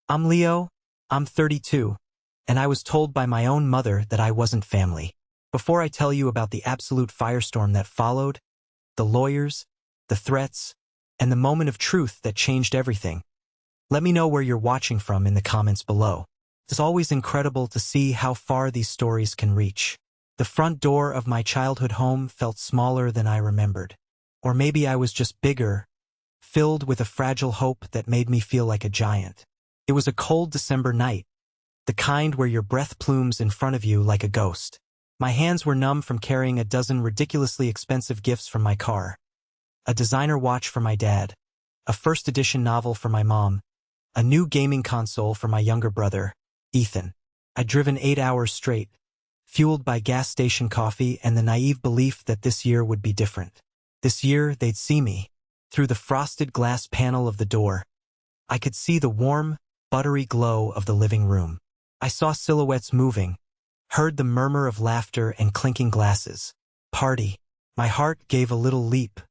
I'm Leo, I'm 32, and I was told by my own mother that I wasn't family. Before I tell you about the absolute firestorm that followed, the lawyers, the threats, and the moment of truth that changed everything, let me know where you're watching from in the comments below. It's always incredible to see how far these stories can reach. The front door of my childhood home felt smaller than I remembered. Or maybe I was just bigger, filled with a fragile hope that made me feel like a giant. It was a cold December night, the kind where your breath plumes in front of you like a ghost. My hands were numb from carrying a dozen ridiculously expensive gifts from my car. A designer watch for my dad, a first edition novel for my mom, a new gaming console for my younger brother, Ethan. I'd driven 8 hours straight, fueled by gas station coffee and the naive belief that this year would be different. This year, they'd see me. Through the frosted glass panel of the door, I could see the warm, buttery glow of the living room. I saw silhouettes moving, heard the murmur of laughter and clinking glasses. Party. My heart gave a little leap.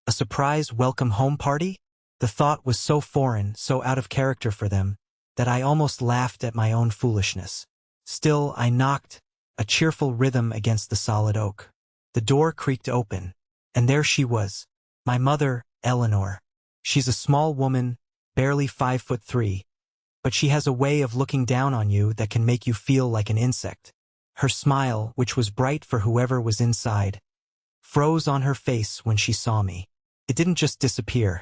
A surprise welcome home party? The thought was so foreign, so out of character for them, that I almost laughed at my own foolishness. Still, I knocked, a cheerful rhythm against the solid oak. The door creaked open, and there she was, my mother, Eleanor. She's a small woman, barely 5'3", but she has a way of looking down on you that can make you feel like an insect. Her smile, which was bright for whoever was inside, froze on her face when she saw me. It didn't just disappear.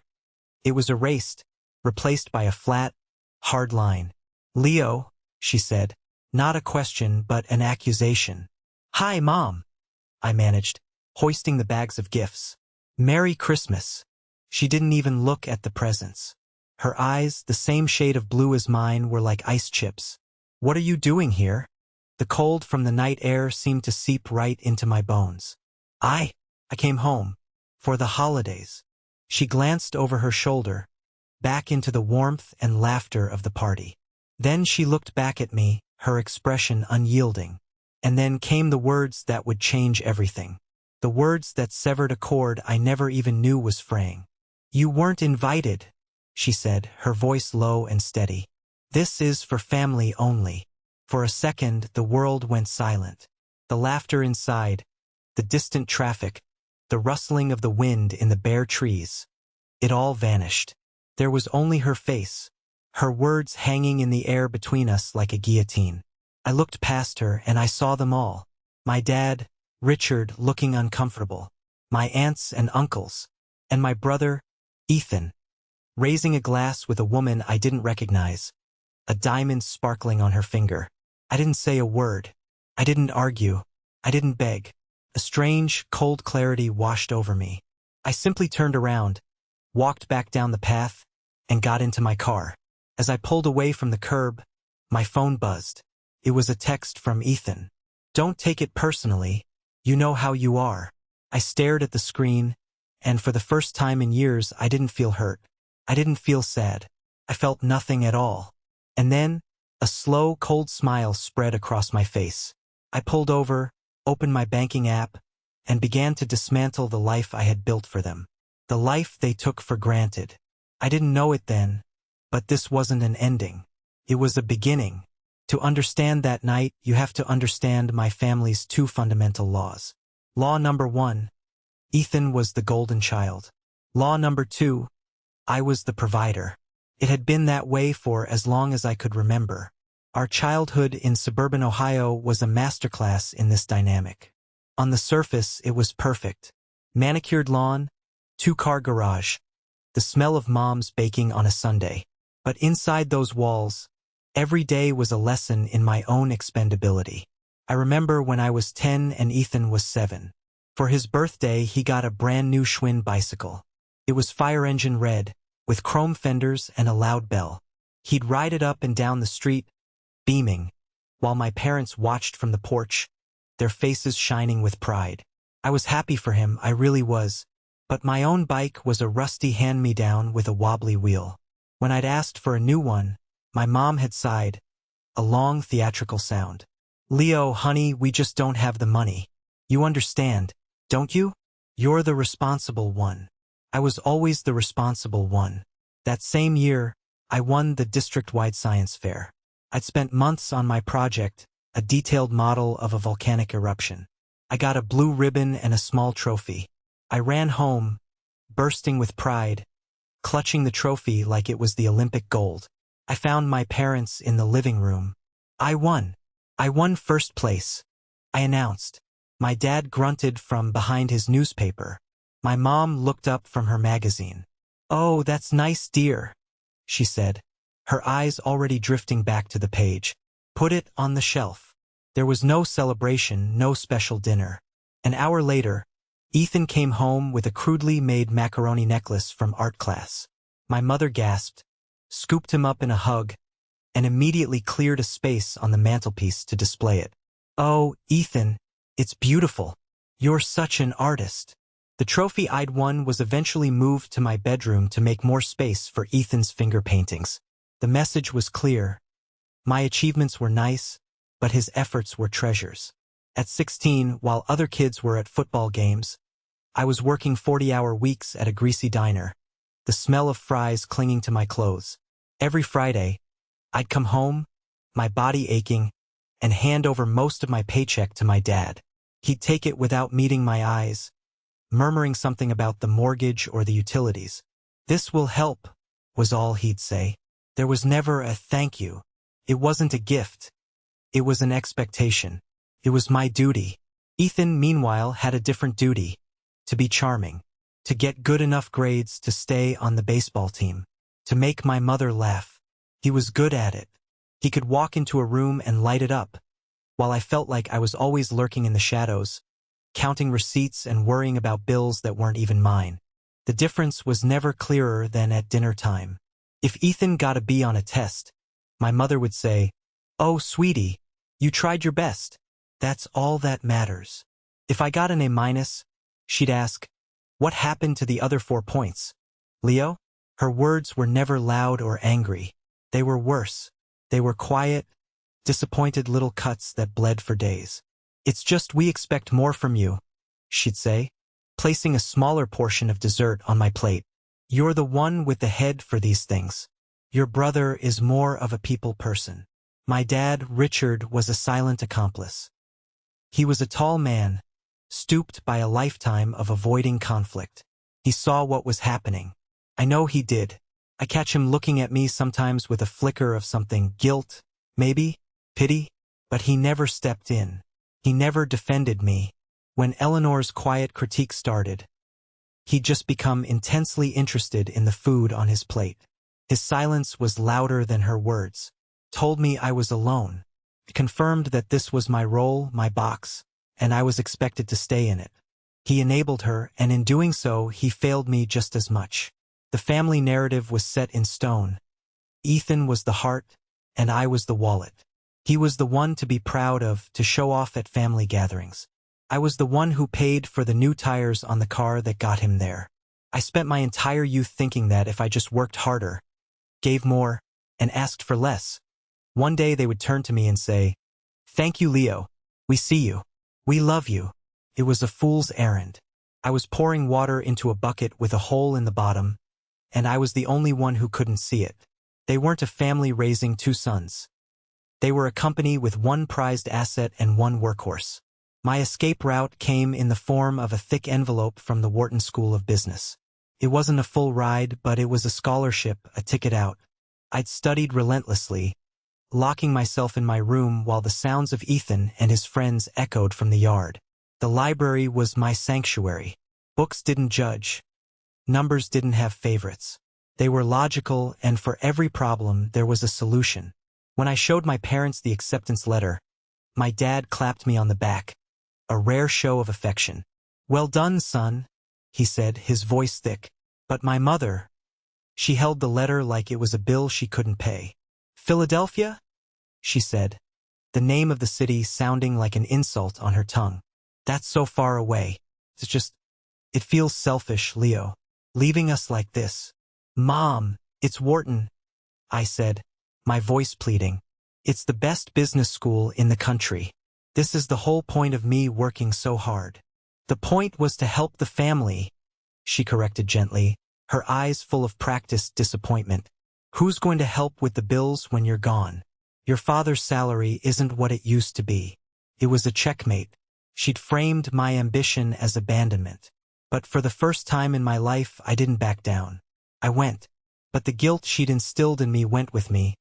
It was erased, replaced by a flat, hard line. "Leo," she said, not a question but an accusation. "Hi, Mom," I managed, hoisting the bags of gifts. "Merry Christmas." She didn't even look at the presents. Her eyes, the same shade of blue as mine, were like ice chips. "What are you doing here?" The cold from the night air seemed to seep right into my bones. I came home. For the holidays." She glanced over her shoulder, back into the warmth and laughter of the party. Then she looked back at me, her expression unyielding. And then came the words that would change everything. The words that severed a cord I never even knew was fraying. "You weren't invited," she said, her voice low and steady. "This is for family only." For a second, the world went silent. The laughter inside, the distant traffic, the rustling of the wind in the bare trees. It all vanished. There was only her face, her words hanging in the air between us like a guillotine. I looked past her and I saw them all. My dad, Richard, looking uncomfortable. My aunts and uncles. And my brother, Ethan, raising a glass with a woman I didn't recognize, a diamond sparkling on her finger. I didn't say a word. I didn't argue. I didn't beg. A strange, cold clarity washed over me. I simply turned around, walked back down the path, and got into my car. As I pulled away from the curb, my phone buzzed. It was a text from Ethan. "Don't take it personally. You know how you are." I stared at the screen, and for the first time in years I didn't feel hurt. I didn't feel sad. I felt nothing at all. And then, a slow, cold smile spread across my face. I pulled over, opened my banking app, and began to dismantle the life I had built for them. The life they took for granted. I didn't know it then, but this wasn't an ending. It was a beginning. To understand that night, you have to understand my family's two fundamental laws. Law number 1, Ethan was the golden child. Law number 2, I was the provider. It had been that way for as long as I could remember. Our childhood in suburban Ohio was a masterclass in this dynamic. On the surface, it was perfect. Manicured lawn, 2-car garage, the smell of Mom's baking on a Sunday. But inside those walls, every day was a lesson in my own expendability. I remember when I was 10 and Ethan was 7. For his birthday, he got a brand new Schwinn bicycle. It was fire engine red, with chrome fenders and a loud bell. He'd ride it up and down the street, beaming, while my parents watched from the porch, their faces shining with pride. I was happy for him, I really was, but my own bike was a rusty hand-me-down with a wobbly wheel. When I'd asked for a new one, my mom had sighed, a long theatrical sound. "Leo, honey, we just don't have the money. You understand, don't you? You're the responsible one." I was always the responsible one. That same year, I won the district-wide science fair. I'd spent months on my project, a detailed model of a volcanic eruption. I got a blue ribbon and a small trophy. I ran home, bursting with pride, clutching the trophy like it was the Olympic gold. I found my parents in the living room. I won. I won first place, I announced. My dad grunted from behind his newspaper. My mom looked up from her magazine. "Oh, that's nice, dear," she said, her eyes already drifting back to the page. "Put it on the shelf." There was no celebration, no special dinner. An hour later, Ethan came home with a crudely made macaroni necklace from art class. My mother gasped, scooped him up in a hug, and immediately cleared a space on the mantelpiece to display it. "Oh, Ethan, it's beautiful. You're such an artist." The trophy I'd won was eventually moved to my bedroom to make more space for Ethan's finger paintings. The message was clear. My achievements were nice, but his efforts were treasures. At 16, while other kids were at football games, I was working 40-hour weeks at a greasy diner, the smell of fries clinging to my clothes. Every Friday, I'd come home, my body aching, and hand over most of my paycheck to my dad. He'd take it without meeting my eyes, murmuring something about the mortgage or the utilities. "This will help," was all he'd say. There was never a thank you. It wasn't a gift. It was an expectation. It was my duty. Ethan, meanwhile, had a different duty. To be charming. To get good enough grades to stay on the baseball team. To make my mother laugh. He was good at it. He could walk into a room and light it up, while I felt like I was always lurking in the shadows, counting receipts and worrying about bills that weren't even mine. The difference was never clearer than at dinner time. If Ethan got a B on a test, my mother would say, "Oh, sweetie, you tried your best. That's all that matters." If I got an A-, she'd ask, "What happened to the other 4 points, Leo?" Her words were never loud or angry. They were worse. They were quiet, disappointed little cuts that bled for days. "It's just we expect more from you," she'd say, placing a smaller portion of dessert on my plate. "You're the one with the head for these things. Your brother is more of a people person." My dad, Richard, was a silent accomplice. He was a tall man, stooped by a lifetime of avoiding conflict. He saw what was happening. I know he did. I catch him looking at me sometimes with a flicker of something, guilt, maybe, pity, but he never stepped in. He never defended me. When Eleanor's quiet critique started, he'd just become intensely interested in the food on his plate. His silence was louder than her words. Told me I was alone. It confirmed that this was my role, my box, and I was expected to stay in it. He enabled her, and in doing so, he failed me just as much. The family narrative was set in stone. Ethan was the heart, and I was the wallet. He was the one to be proud of, to show off at family gatherings. I was the one who paid for the new tires on the car that got him there. I spent my entire youth thinking that if I just worked harder, gave more, and asked for less, one day they would turn to me and say, "Thank you, Leo. We see you. We love you." It was a fool's errand. I was pouring water into a bucket with a hole in the bottom, and I was the only one who couldn't see it. They weren't a family raising 2 sons. They were a company with 1 prized asset and 1 workhorse. My escape route came in the form of a thick envelope from the Wharton School of Business. It wasn't a full ride, but it was a scholarship, a ticket out. I'd studied relentlessly, locking myself in my room while the sounds of Ethan and his friends echoed from the yard. The library was my sanctuary. Books didn't judge. Numbers didn't have favorites. They were logical, and for every problem there was a solution. When I showed my parents the acceptance letter, my dad clapped me on the back, a rare show of affection. "Well done, son," he said, his voice thick. But my mother, she held the letter like it was a bill she couldn't pay. "Philadelphia?" she said, the name of the city sounding like an insult on her tongue. "That's so far away. It feels selfish, Leo, leaving us like this." "Mom, it's Wharton," I said, my voice pleading. "It's the best business school in the country. This is the whole point of me working so hard." "The point was to help the family," she corrected gently, her eyes full of practiced disappointment. Who's going to help with the bills when you're gone? Your father's salary isn't what it used to be. It was a checkmate. She'd framed my ambition as abandonment. But for the first time in my life, I didn't back down. I went. But the guilt she'd instilled in me went with me,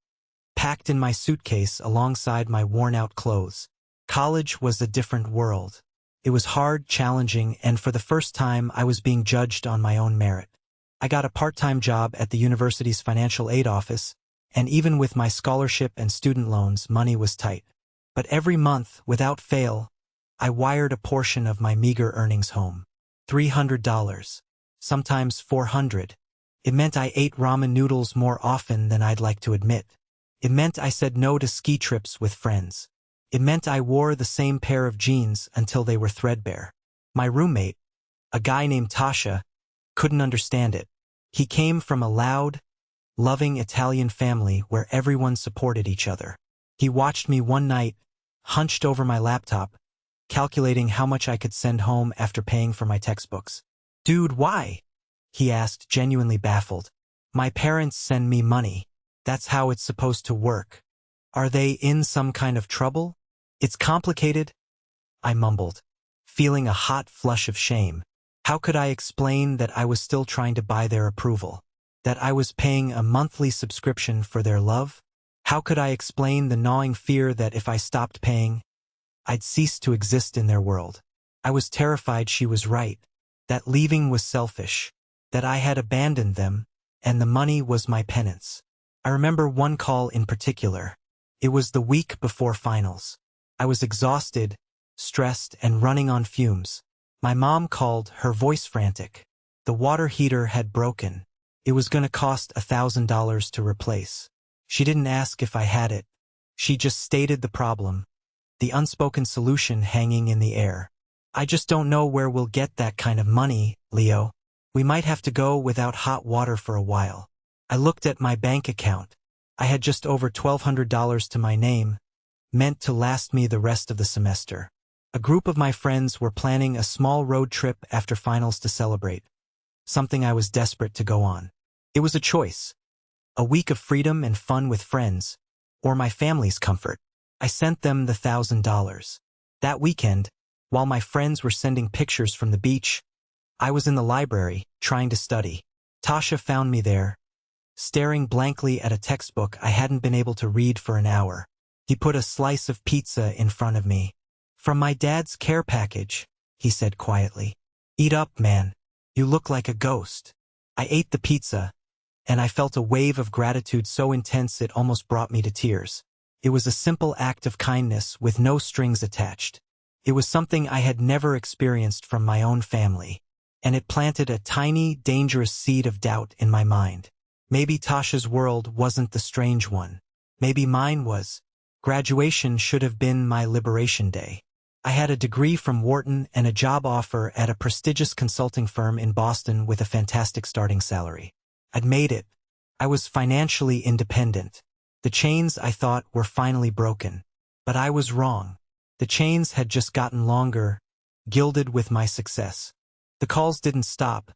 packed in my suitcase alongside my worn-out clothes. College was a different world. It was hard, challenging, and for the first time I was being judged on my own merit. I got a part-time job at the university's financial aid office, and even with my scholarship and student loans, money was tight. But every month, without fail, I wired a portion of my meager earnings home. $300. Sometimes $400. It meant I ate ramen noodles more often than I'd like to admit. It meant I said no to ski trips with friends. It meant I wore the same pair of jeans until they were threadbare. My roommate, a guy named Tasha, couldn't understand it. He came from a loud, loving Italian family where everyone supported each other. He watched me one night, hunched over my laptop, calculating how much I could send home after paying for my textbooks. "Dude, why?" he asked, genuinely baffled. "My parents send me money. That's how it's supposed to work." "Are they in some kind of trouble?" "It's complicated," I mumbled, feeling a hot flush of shame. How could I explain that I was still trying to buy their approval? That I was paying a monthly subscription for their love? How could I explain the gnawing fear that if I stopped paying, I'd cease to exist in their world? I was terrified she was right, that leaving was selfish, that I had abandoned them, and the money was my penance. I remember one call in particular. It was the week before finals. I was exhausted, stressed, and running on fumes. My mom called, her voice frantic. The water heater had broken. It was going to cost $1,000 to replace. She didn't ask if I had it. She just stated the problem, the unspoken solution hanging in the air. "I just don't know where we'll get that kind of money, Leo. We might have to go without hot water for a while." I looked at my bank account. I had just over $1,200 to my name, meant to last me the rest of the semester. A group of my friends were planning a small road trip after finals to celebrate, something I was desperate to go on. It was a choice, a week of freedom and fun with friends, or my family's comfort. I sent them the $1,000. That weekend, while my friends were sending pictures from the beach, I was in the library, trying to study. Tasha found me there, staring blankly at a textbook I hadn't been able to read for an hour. He put a slice of pizza in front of me. "From my dad's care package," he said quietly. "Eat up, man. You look like a ghost." I ate the pizza, and I felt a wave of gratitude so intense it almost brought me to tears. It was a simple act of kindness with no strings attached. It was something I had never experienced from my own family, and it planted a tiny, dangerous seed of doubt in my mind. Maybe Tasha's world wasn't the strange one. Maybe mine was. Graduation should have been my liberation day. I had a degree from Wharton and a job offer at a prestigious consulting firm in Boston with a fantastic starting salary. I'd made it. I was financially independent. The chains, I thought, were finally broken. But I was wrong. The chains had just gotten longer, gilded with my success. The calls didn't stop.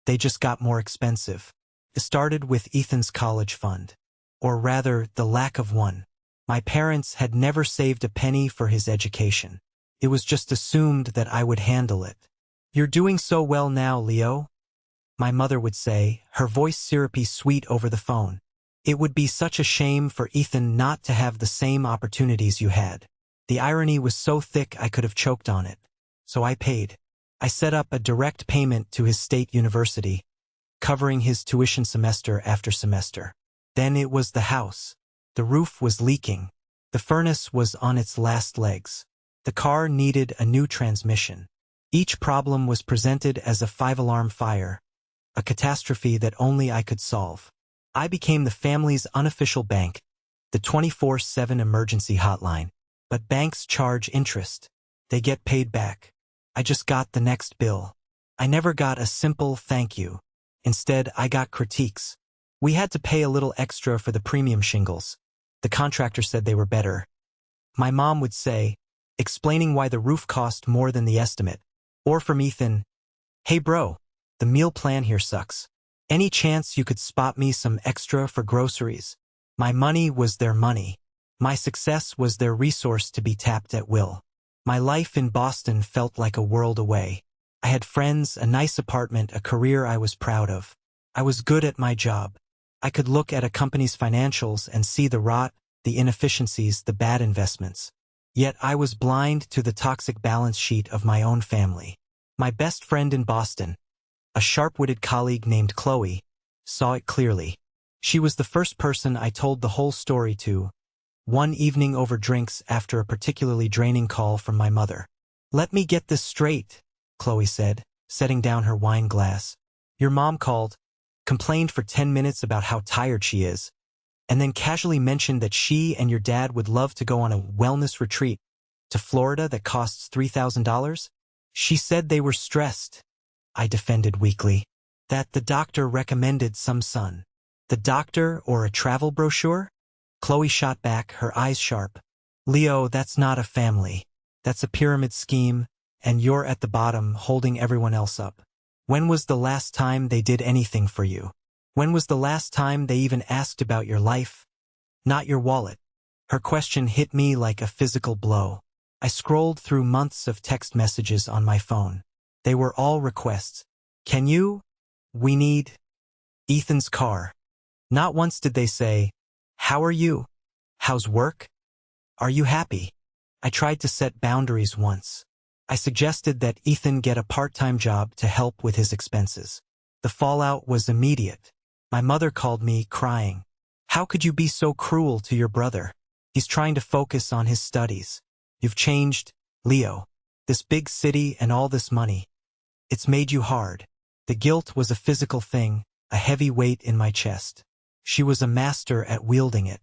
They just got more expensive. It started with Ethan's college fund. Or rather, the lack of one. My parents had never saved a penny for his education. It was just assumed that I would handle it. "You're doing so well now, Leo," my mother would say, her voice syrupy sweet over the phone. "It would be such a shame for Ethan not to have the same opportunities you had." The irony was so thick I could have choked on it. So I paid. I set up a direct payment to his state university, covering his tuition semester after semester. Then it was the house. The roof was leaking. The furnace was on its last legs. The car needed a new transmission. Each problem was presented as a 5-alarm fire, a catastrophe that only I could solve. I became the family's unofficial bank, the 24/7 emergency hotline. But banks charge interest. They get paid back. I just got the next bill. I never got a simple thank you. Instead, I got critiques. We had to pay a little extra for the premium shingles. The contractor said they were better. My mom would say, explaining why the roof cost more than the estimate. Or from Ethan, "Hey bro, the meal plan here sucks." Any chance you could spot me some extra for groceries? My money was their money. My success was their resource to be tapped at will. My life in Boston felt like a world away. I had friends, a nice apartment, a career I was proud of. I was good at my job. I could look at a company's financials and see the rot, the inefficiencies, the bad investments. Yet I was blind to the toxic balance sheet of my own family. My best friend in Boston, a sharp-witted colleague named Chloe, saw it clearly. She was the first person I told the whole story to, one evening over drinks after a particularly draining call from my mother. "Let me get this straight," Chloe said, setting down her wine glass. "Your mom called, complained for 10 minutes about how tired she is, and then casually mentioned that she and your dad would love to go on a wellness retreat to Florida that costs $3,000? She said they were stressed," I defended weakly. "That the doctor recommended some sun." "The doctor or a travel brochure?" Chloe shot back, her eyes sharp. "Leo, that's not a family. That's a pyramid scheme, and you're at the bottom holding everyone else up. When was the last time they did anything for you? When was the last time they even asked about your life? Not your wallet." Her question hit me like a physical blow. I scrolled through months of text messages on my phone. They were all requests. "Can you? We need Ethan's car." Not once did they say, "How are you? How's work? Are you happy?" I tried to set boundaries once. I suggested that Ethan get a part-time job to help with his expenses. The fallout was immediate. My mother called me, crying. "How could you be so cruel to your brother? He's trying to focus on his studies. You've changed, Leo. This big city and all this money. It's made you hard." The guilt was a physical thing, a heavy weight in my chest. She was a master at wielding it.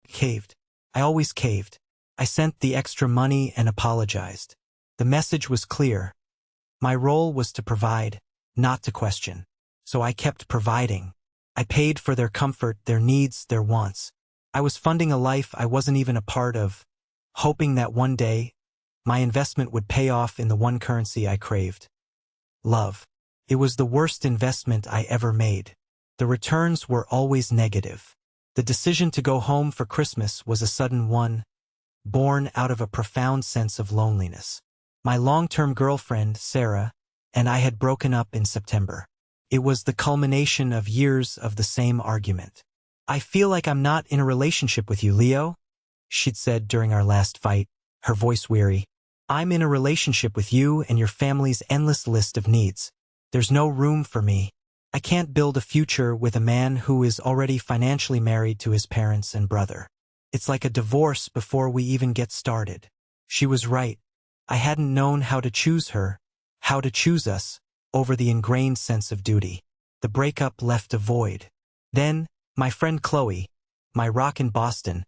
Caved. I always caved. I sent the extra money and apologized. The message was clear. My role was to provide, not to question. So I kept providing. I paid for their comfort, their needs, their wants. I was funding a life I wasn't even a part of, hoping that one day, my investment would pay off in the one currency I craved. Love. It was the worst investment I ever made. The returns were always negative. The decision to go home for Christmas was a sudden one, born out of a profound sense of loneliness. My long-term girlfriend, Sarah, and I had broken up in September. It was the culmination of years of the same argument. "I feel like I'm not in a relationship with you, Leo," she'd said during our last fight, her voice weary. "I'm in a relationship with you and your family's endless list of needs. There's no room for me. I can't build a future with a man who is already financially married to his parents and brother. It's like a divorce before we even get started." She was right. I hadn't known how to choose her, how to choose us, over the ingrained sense of duty. The breakup left a void. Then, my friend Chloe, my rock in Boston,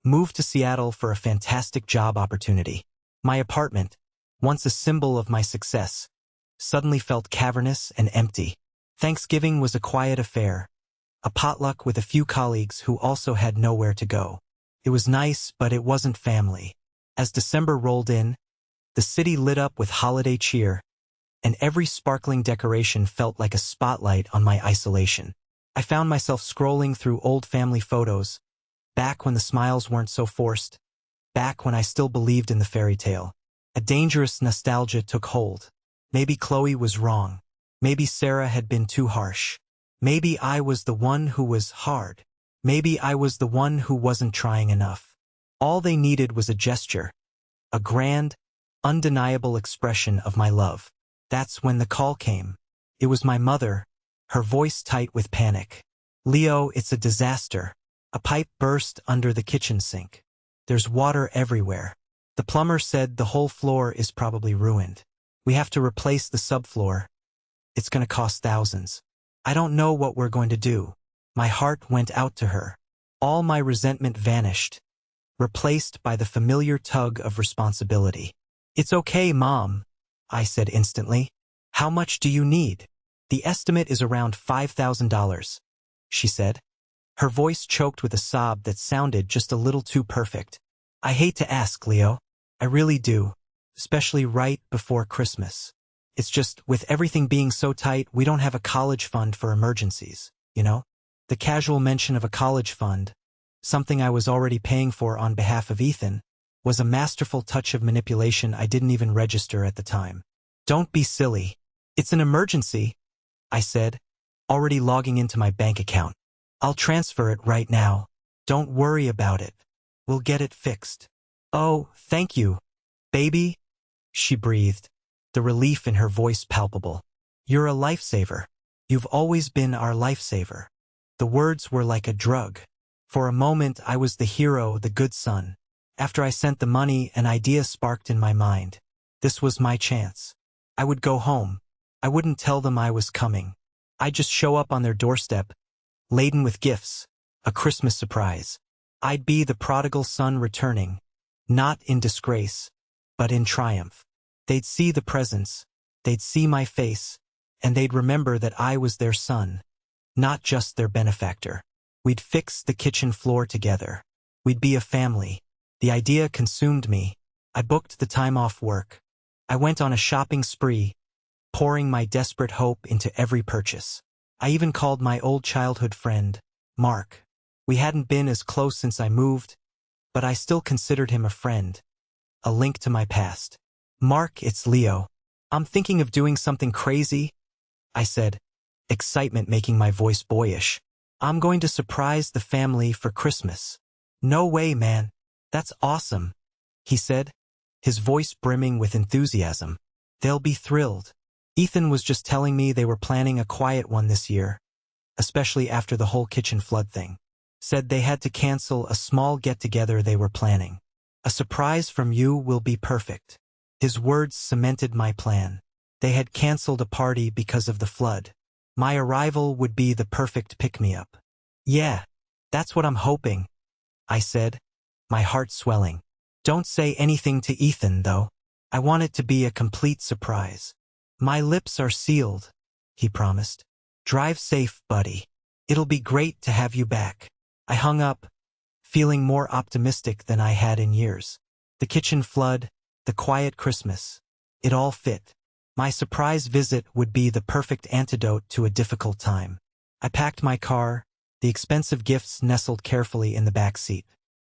moved to Seattle for a fantastic job opportunity. My apartment, once a symbol of my success, suddenly felt cavernous and empty. Thanksgiving was a quiet affair, a potluck with a few colleagues who also had nowhere to go. It was nice, but it wasn't family. As December rolled in, the city lit up with holiday cheer, and every sparkling decoration felt like a spotlight on my isolation. I found myself scrolling through old family photos, back when the smiles weren't so forced, back when I still believed in the fairy tale. A dangerous nostalgia took hold. Maybe Chloe was wrong. Maybe Sarah had been too harsh. Maybe I was the one who was hard. Maybe I was the one who wasn't trying enough. All they needed was a gesture, a grand, undeniable expression of my love. That's when the call came. It was my mother, her voice tight with panic. "Leo, it's a disaster. A pipe burst under the kitchen sink. There's water everywhere. The plumber said the whole floor is probably ruined. We have to replace the subfloor. It's going to cost thousands. I don't know what we're going to do." My heart went out to her. All my resentment vanished, replaced by the familiar tug of responsibility. "It's okay, Mom," I said instantly. "How much do you need?" "The estimate is around $5,000, she said. Her voice choked with a sob that sounded just a little too perfect. "I hate to ask, Leo. I really do, especially right before Christmas." It's just, with everything being so tight, we don't have a college fund for emergencies, you know? The casual mention of a college fund, something I was already paying for on behalf of Ethan, was a masterful touch of manipulation I didn't even register at the time. Don't be silly. It's an emergency, I said, already logging into my bank account. I'll transfer it right now. Don't worry about it. We'll get it fixed. Oh, thank you, baby, she breathed, the relief in her voice palpable. You're a lifesaver. You've always been our lifesaver. The words were like a drug. For a moment, I was the hero, the good son. After I sent the money, an idea sparked in my mind. This was my chance. I would go home. I wouldn't tell them I was coming. I'd just show up on their doorstep, laden with gifts, a Christmas surprise. I'd be the prodigal son returning, not in disgrace, but in triumph. They'd see the presents, they'd see my face, and they'd remember that I was their son, not just their benefactor. We'd fix the kitchen floor together. We'd be a family. The idea consumed me. I booked the time off work. I went on a shopping spree, pouring my desperate hope into every purchase. I even called my old childhood friend, Mark. We hadn't been as close since I moved, but I still considered him a friend, a link to my past. Mark, it's Leo. I'm thinking of doing something crazy, I said, excitement making my voice boyish. I'm going to surprise the family for Christmas. No way, man. That's awesome, he said, his voice brimming with enthusiasm. They'll be thrilled. Ethan was just telling me they were planning a quiet one this year, especially after the whole kitchen flood thing. Said they had to cancel a small get-together they were planning. A surprise from you will be perfect. His words cemented my plan. They had canceled a party because of the flood. My arrival would be the perfect pick-me-up. Yeah, that's what I'm hoping, I said, my heart swelling. Don't say anything to Ethan, though. I want it to be a complete surprise. My lips are sealed, he promised. Drive safe, buddy. It'll be great to have you back. I hung up, feeling more optimistic than I had in years. The kitchen flood, the quiet Christmas. It all fit. My surprise visit would be the perfect antidote to a difficult time. I packed my car, the expensive gifts nestled carefully in the back seat.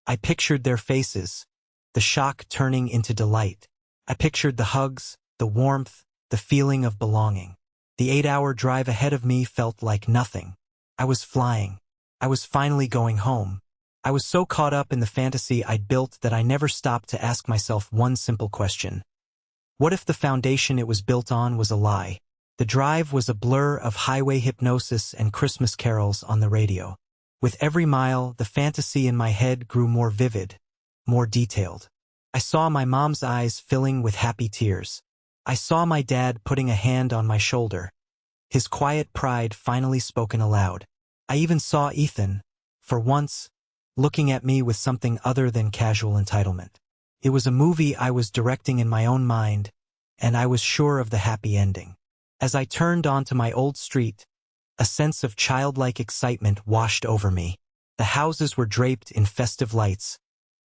I pictured their faces, the shock turning into delight. I pictured the hugs, the warmth, the feeling of belonging. The 8-hour drive ahead of me felt like nothing. I was flying. I was finally going home. I was so caught up in the fantasy I'd built that I never stopped to ask myself one simple question. What if the foundation it was built on was a lie? The drive was a blur of highway hypnosis and Christmas carols on the radio. With every mile, the fantasy in my head grew more vivid, more detailed. I saw my mom's eyes filling with happy tears. I saw my dad putting a hand on my shoulder, his quiet pride finally spoken aloud. I even saw Ethan, for once, looking at me with something other than casual entitlement. It was a movie I was directing in my own mind, and I was sure of the happy ending. As I turned onto my old street, a sense of childlike excitement washed over me. The houses were draped in festive lights,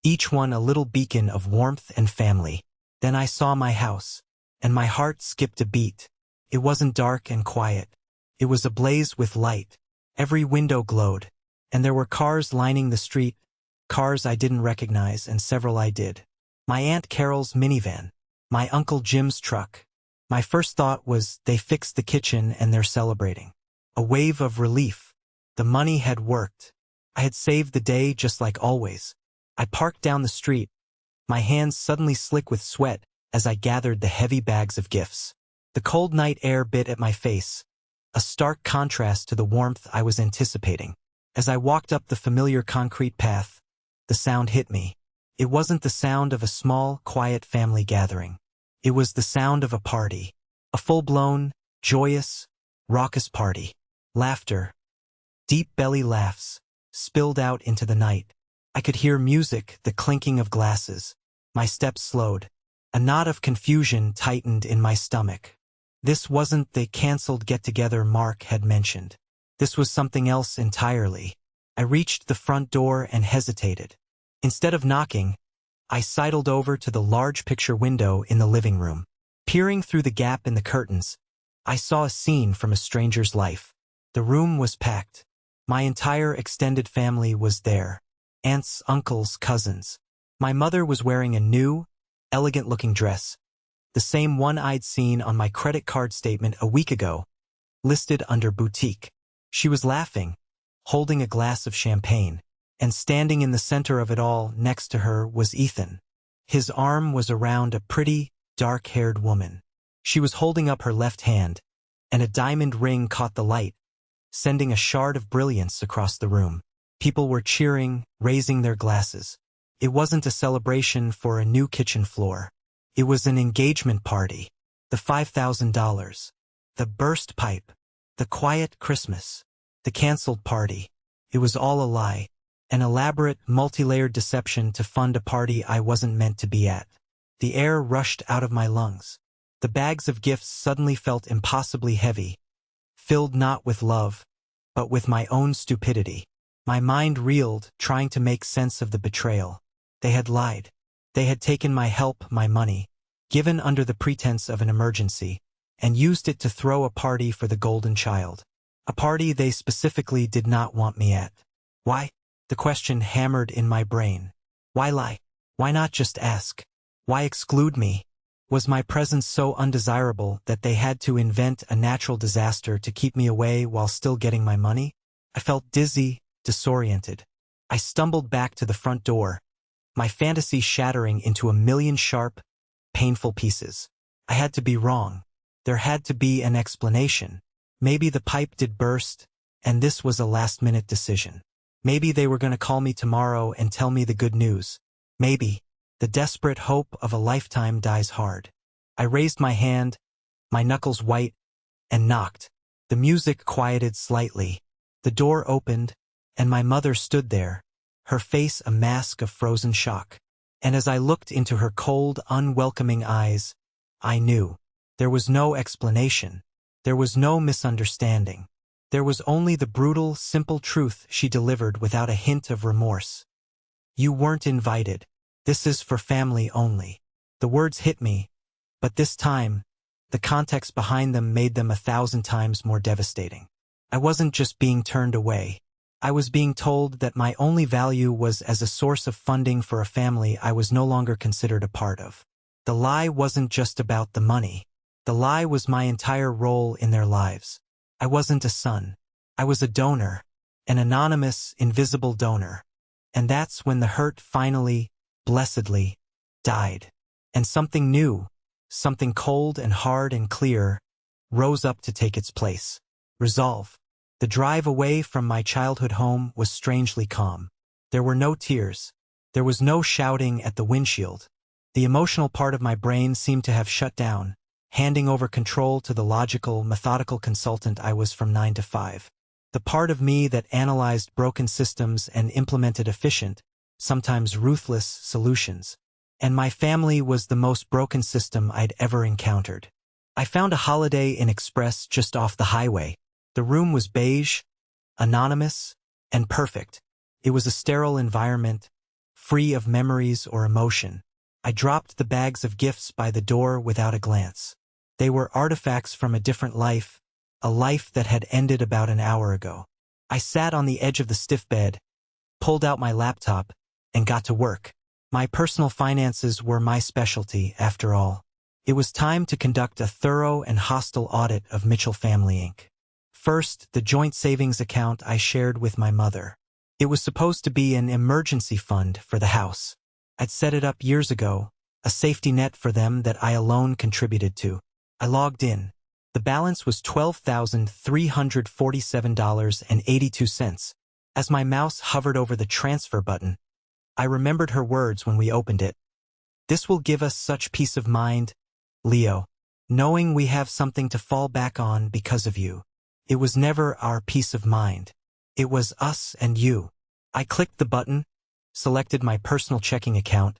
each one a little beacon of warmth and family. Then I saw my house, and my heart skipped a beat. It wasn't dark and quiet. It was ablaze with light. Every window glowed, and there were cars lining the street, cars I didn't recognize and several I did. My Aunt Carol's minivan, my Uncle Jim's truck. My first thought was, they fixed the kitchen and they're celebrating. A wave of relief. The money had worked. I had saved the day just like always. I parked down the street, my hands suddenly slick with sweat as I gathered the heavy bags of gifts. The cold night air bit at my face, a stark contrast to the warmth I was anticipating. As I walked up the familiar concrete path, the sound hit me. It wasn't the sound of a small, quiet family gathering. It was the sound of a party. A full-blown, joyous, raucous party. Laughter, deep belly laughs, spilled out into the night. I could hear music, the clinking of glasses. My steps slowed. A knot of confusion tightened in my stomach. This wasn't the canceled get-together Mark had mentioned. This was something else entirely. I reached the front door and hesitated. Instead of knocking, I sidled over to the large picture window in the living room. Peering through the gap in the curtains, I saw a scene from a stranger's life. The room was packed. My entire extended family was there. Aunts, uncles, cousins. My mother was wearing a new, elegant-looking dress, the same one I'd seen on my credit card statement a week ago, listed under boutique. She was laughing, holding a glass of champagne, and standing in the center of it all next to her was Ethan. His arm was around a pretty, dark-haired woman. She was holding up her left hand, and a diamond ring caught the light, sending a shard of brilliance across the room. People were cheering, raising their glasses. It wasn't a celebration for a new kitchen floor. It was an engagement party. The $5,000. The burst pipe. The quiet Christmas. The canceled party. It was all a lie. An elaborate, multi-layered deception to fund a party I wasn't meant to be at. The air rushed out of my lungs. The bags of gifts suddenly felt impossibly heavy, filled not with love, but with my own stupidity. My mind reeled, trying to make sense of the betrayal. They had lied. They had taken my help, my money, given under the pretense of an emergency, and used it to throw a party for the golden child. A party they specifically did not want me at. Why? The question hammered in my brain. Why lie? Why not just ask? Why exclude me? Was my presence so undesirable that they had to invent a natural disaster to keep me away while still getting my money? I felt dizzy, disoriented. I stumbled back to the front door, my fantasy shattering into a million sharp, painful pieces. I had to be wrong. There had to be an explanation. Maybe the pipe did burst, and this was a last-minute decision. Maybe they were going to call me tomorrow and tell me the good news. Maybe. The desperate hope of a lifetime dies hard. I raised my hand, my knuckles white, and knocked. The music quieted slightly. The door opened, and my mother stood there, her face a mask of frozen shock. And as I looked into her cold, unwelcoming eyes, I knew. There was no explanation. There was no misunderstanding. There was only the brutal, simple truth she delivered without a hint of remorse. You weren't invited. This is for family only. The words hit me, but this time, the context behind them made them 1,000 times more devastating. I wasn't just being turned away. I was being told that my only value was as a source of funding for a family I was no longer considered a part of. The lie wasn't just about the money. The lie was my entire role in their lives. I wasn't a son. I was a donor, an anonymous, invisible donor. And that's when the hurt finally, blessedly, died. And something new, something cold and hard and clear, rose up to take its place. Resolve. The drive away from my childhood home was strangely calm. There were no tears. There was no shouting at the windshield. The emotional part of my brain seemed to have shut down, handing over control to the logical, methodical consultant I was from 9 to 5. The part of me that analyzed broken systems and implemented efficient, sometimes ruthless, solutions. And my family was the most broken system I'd ever encountered. I found a Holiday Inn Express just off the highway. The room was beige, anonymous, and perfect. It was a sterile environment, free of memories or emotion. I dropped the bags of gifts by the door without a glance. They were artifacts from a different life, a life that had ended about an hour ago. I sat on the edge of the stiff bed, pulled out my laptop, and got to work. My personal finances were my specialty, after all. It was time to conduct a thorough and hostile audit of Mitchell Family Inc. First, the joint savings account I shared with my mother. It was supposed to be an emergency fund for the house. I'd set it up years ago, a safety net for them that I alone contributed to. I logged in. The balance was $12,347.82. As my mouse hovered over the transfer button, I remembered her words when we opened it. This will give us such peace of mind, Leo, knowing we have something to fall back on because of you. It was never our peace of mind. It was us and you. I clicked the button, selected my personal checking account,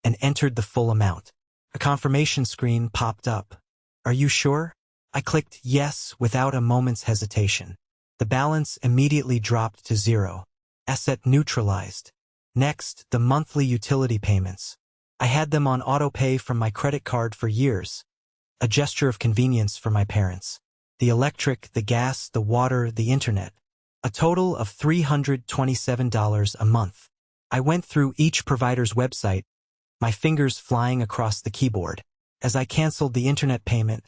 and entered the full amount. A confirmation screen popped up. Are you sure? I clicked yes without a moment's hesitation. The balance immediately dropped to zero. Asset neutralized. Next, the monthly utility payments. I had them on autopay from my credit card for years. a gesture of convenience for my parents. The electric, the gas, the water, the internet. A total of $327 a month. I went through each provider's website, my fingers flying across the keyboard. As I canceled the internet payment,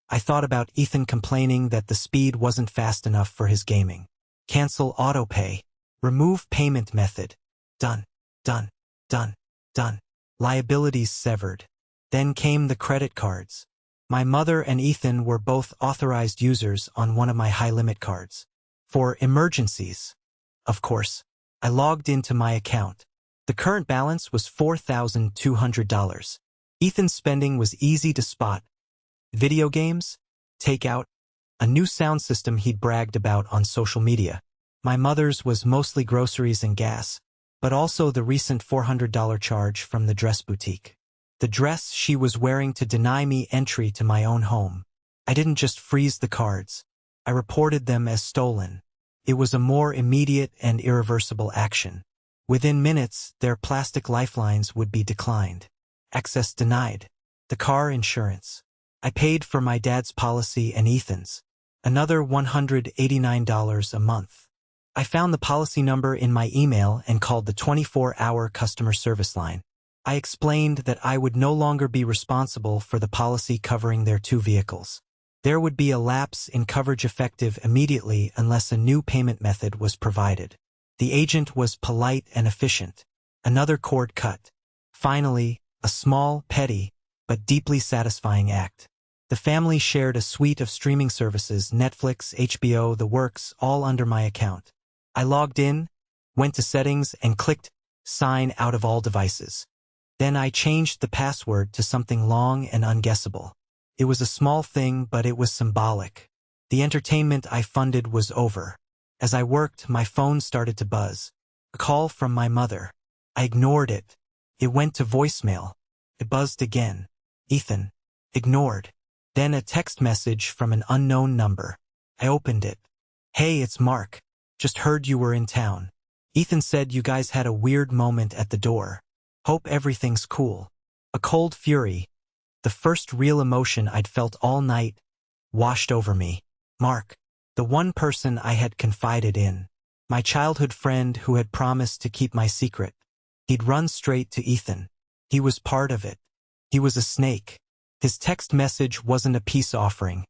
I thought about Ethan complaining that the speed wasn't fast enough for his gaming. Cancel autopay. Remove payment method. Done. Done. Done. Done. Liabilities severed. Then came the credit cards. My mother and Ethan were both authorized users on one of my high-limit cards. For emergencies. Of course, I logged into my account. The current balance was $4,200. Ethan's spending was easy to spot. Video games, takeout, a new sound system he'd bragged about on social media. My mother's was mostly groceries and gas, but also the recent $400 charge from the dress boutique. The dress she was wearing to deny me entry to my own home. I didn't just freeze the cards. I reported them as stolen. It was a more immediate and irreversible action. Within minutes, their plastic lifelines would be declined. Access denied. The car insurance. I paid for my dad's policy and Ethan's. Another $189 a month. I found the policy number in my email and called the 24-hour customer service line. I explained that I would no longer be responsible for the policy covering their two vehicles. There would be a lapse in coverage effective immediately unless a new payment method was provided. The agent was polite and efficient. Another cord cut. Finally, a small, petty, but deeply satisfying act. The family shared a suite of streaming services, Netflix, HBO, the works, all under my account. I logged in, went to settings, and clicked sign out of all devices. Then I changed the password to something long and unguessable. It was a small thing, but it was symbolic. The entertainment I funded was over. As I worked, my phone started to buzz. A call from my mother. I ignored it. It went to voicemail. It buzzed again. Ethan. Ignored. Then a text message from an unknown number. I opened it. Hey, it's Mark. Just heard you were in town. Ethan said you guys had a weird moment at the door. Hope everything's cool. A cold fury, the first real emotion I'd felt all night, washed over me. Mark, the one person I had confided in. My childhood friend who had promised to keep my secret. He'd run straight to Ethan. He was part of it. He was a snake. His text message wasn't a peace offering.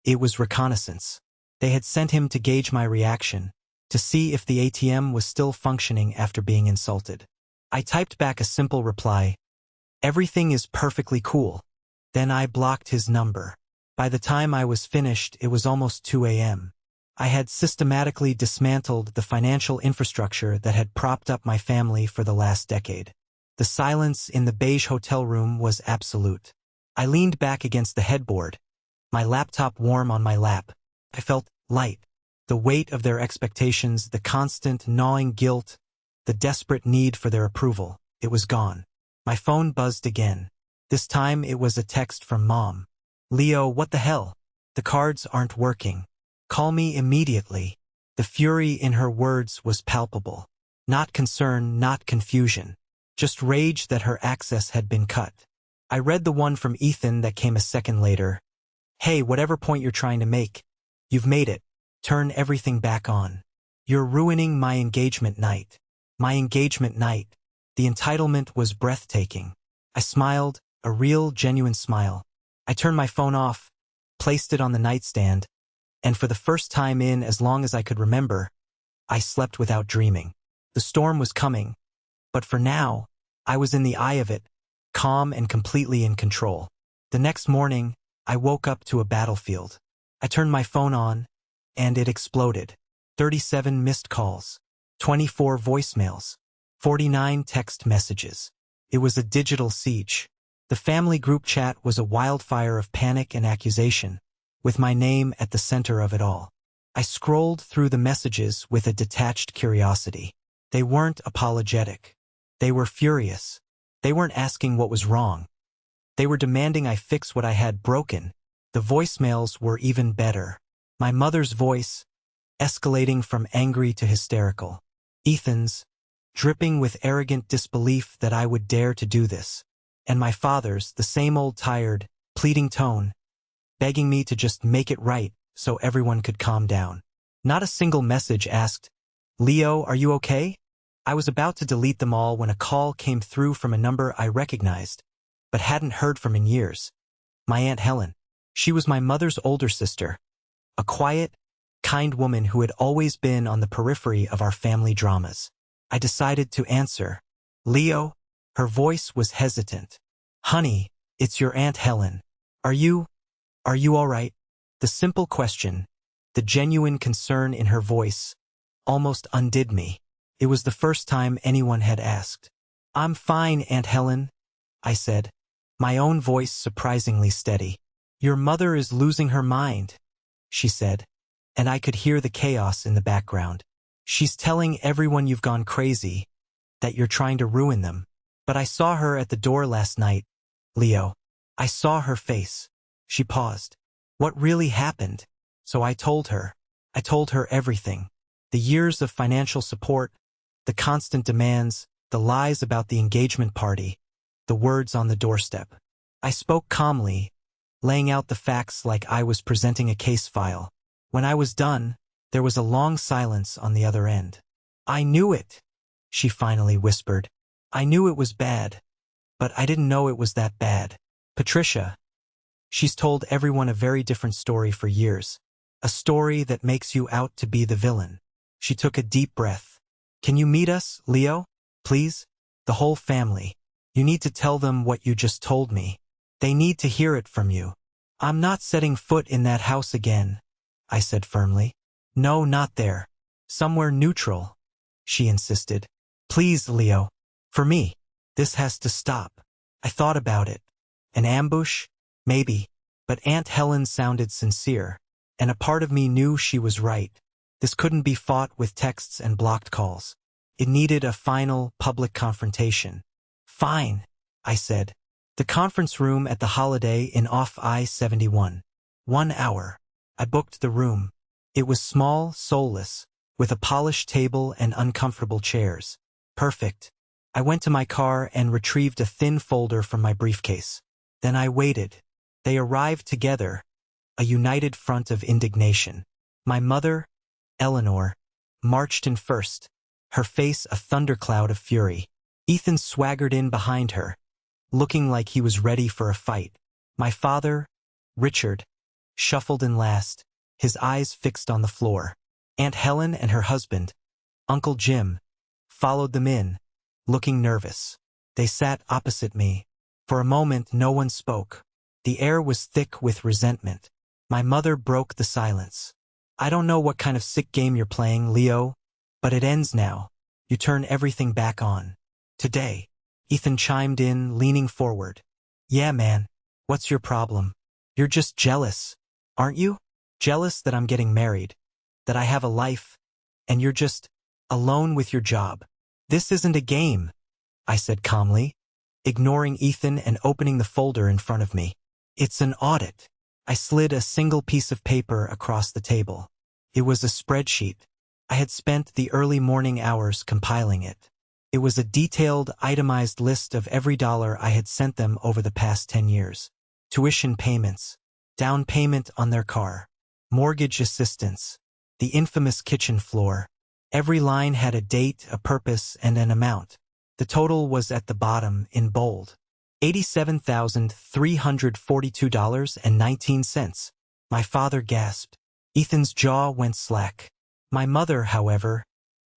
It was reconnaissance. They had sent him to gauge my reaction, to see if the ATM was still functioning after being insulted. I typed back a simple reply. Everything is perfectly cool. Then I blocked his number. By the time I was finished, it was almost 2 a.m. I had systematically dismantled the financial infrastructure that had propped up my family for the last decade. The silence in the beige hotel room was absolute. I leaned back against the headboard, my laptop warm on my lap. I felt light. The weight of their expectations, the constant gnawing guilt, the desperate need for their approval, it was gone. My phone buzzed again. This time it was a text from Mom. Leo, what the hell? The cards aren't working. Call me immediately. The fury in her words was palpable. Not concern, not confusion. Just rage that her access had been cut. I read the one from Ethan that came a second later. Hey, whatever point you're trying to make, you've made it. Turn everything back on. You're ruining my engagement night. My engagement night. The entitlement was breathtaking. I smiled, a real, genuine smile. I turned my phone off, placed it on the nightstand, and for the first time in as long as I could remember, I slept without dreaming. The storm was coming, but for now, I was in the eye of it, calm and completely in control. The next morning, I woke up to a battlefield. I turned my phone on, and it exploded. 37 missed calls, 24 voicemails, 49 text messages. It was a digital siege. The family group chat was a wildfire of panic and accusation, with my name at the center of it all. I scrolled through the messages with a detached curiosity. They weren't apologetic. They were furious. They weren't asking what was wrong. They were demanding I fix what I had broken. The voicemails were even better. My mother's voice, escalating from angry to hysterical. Ethan's, dripping with arrogant disbelief that I would dare to do this. And my father's, the same old tired, pleading tone, begging me to just make it right so everyone could calm down. Not a single message asked, "Leo, are you okay?" I was about to delete them all when a call came through from a number I recognized, but hadn't heard from in years. My Aunt Helen. She was my mother's older sister, a quiet, kind woman who had always been on the periphery of our family dramas. I decided to answer. "Leo?" Her voice was hesitant. "Honey, it's your Aunt Helen. Are you all right?" The simple question, the genuine concern in her voice, almost undid me. It was the first time anyone had asked. "I'm fine, Aunt Helen," I said, my own voice surprisingly steady. "Your mother is losing her mind," she said, and I could hear the chaos in the background. "She's telling everyone you've gone crazy, that you're trying to ruin them. But I saw her at the door last night, Leo. I saw her face." She paused. "What really happened?" So I told her. I told her everything. The years of financial support, the constant demands, the lies about the engagement party, the words on the doorstep. I spoke calmly, laying out the facts like I was presenting a case file. When I was done, there was a long silence on the other end. "I knew it," she finally whispered. "I knew it was bad, but I didn't know it was that bad. Patricia, she's told everyone a very different story for years. A story that makes you out to be the villain." She took a deep breath. "Can you meet us, Leo? Please? The whole family. You need to tell them what you just told me. They need to hear it from you." "I'm not setting foot in that house again," I said firmly. "No, not there. Somewhere neutral," she insisted. "Please, Leo. For me. This has to stop." I thought about it. An ambush? Maybe. But Aunt Helen sounded sincere, and a part of me knew she was right. This couldn't be fought with texts and blocked calls. It needed a final, public confrontation. "Fine," I said. "The conference room at the Holiday Inn off I-71. 1 hour." I booked the room. It was small, soulless, with a polished table and uncomfortable chairs. Perfect. I went to my car and retrieved a thin folder from my briefcase. Then I waited. They arrived together, a united front of indignation. My mother, Eleanor, marched in first, her face a thundercloud of fury. Ethan swaggered in behind her, looking like he was ready for a fight. My father, Richard, shuffled in last, his eyes fixed on the floor. Aunt Helen and her husband, Uncle Jim, followed them in, looking nervous. They sat opposite me. For a moment no one spoke. The air was thick with resentment. My mother broke the silence. "I don't know what kind of sick game you're playing, Leo, but it ends now. You turn everything back on. Today." Ethan chimed in, leaning forward. "Yeah, man. What's your problem? You're just jealous, aren't you? Jealous that I'm getting married, that I have a life, and you're just alone with your job." "This isn't a game," I said calmly, ignoring Ethan and opening the folder in front of me. "It's an audit." I slid a single piece of paper across the table. It was a spreadsheet. I had spent the early morning hours compiling it. It was a detailed, itemized list of every dollar I had sent them over the past 10 years. Tuition payments, down payment on their car, mortgage assistance, the infamous kitchen floor. Every line had a date, a purpose, and an amount. The total was at the bottom in bold. $87,342.19. My father gasped. Ethan's jaw went slack. My mother, however,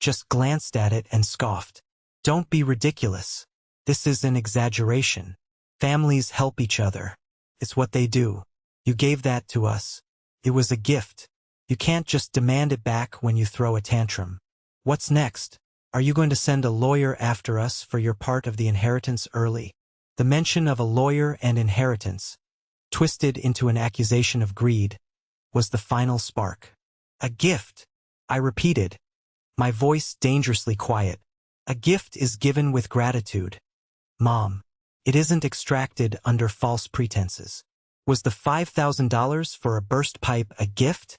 just glanced at it and scoffed. "Don't be ridiculous. This is an exaggeration. Families help each other. It's what they do. You gave that to us. It was a gift. You can't just demand it back when you throw a tantrum. What's next? Are you going to send a lawyer after us for your part of the inheritance early?" The mention of a lawyer and inheritance, twisted into an accusation of greed, was the final spark. "A gift," I repeated, my voice dangerously quiet. "A gift is given with gratitude, Mom. It isn't extracted under false pretenses." Was the $5,000 for a burst pipe a gift?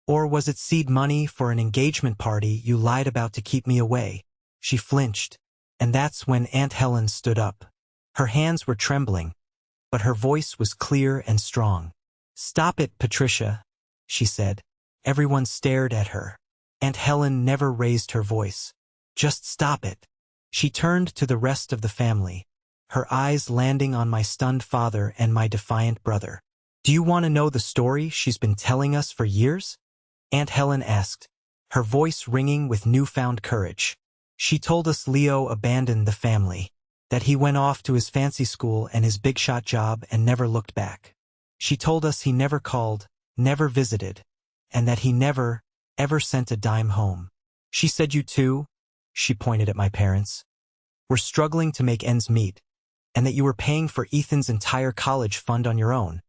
Or was it seed money for an engagement party you lied about to keep me away? She flinched, and that's when Aunt Helen stood up. Her hands were trembling, but her voice was clear and strong. "Stop it, Patricia," she said. Everyone stared at her. Aunt Helen never raised her voice. "Just stop it." She turned to the rest of the family, her eyes landing on my stunned father and my defiant brother. "Do you want to know the story she's been telling us for years?" Aunt Helen asked, her voice ringing with newfound courage. "She told us Leo abandoned the family, that he went off to his fancy school and his big-shot job and never looked back. She told us he never called, never visited, and that he never, ever sent a dime home. She said you too," she pointed at my parents, "were struggling to make ends meet, and that you were paying for Ethan's entire college fund on your own,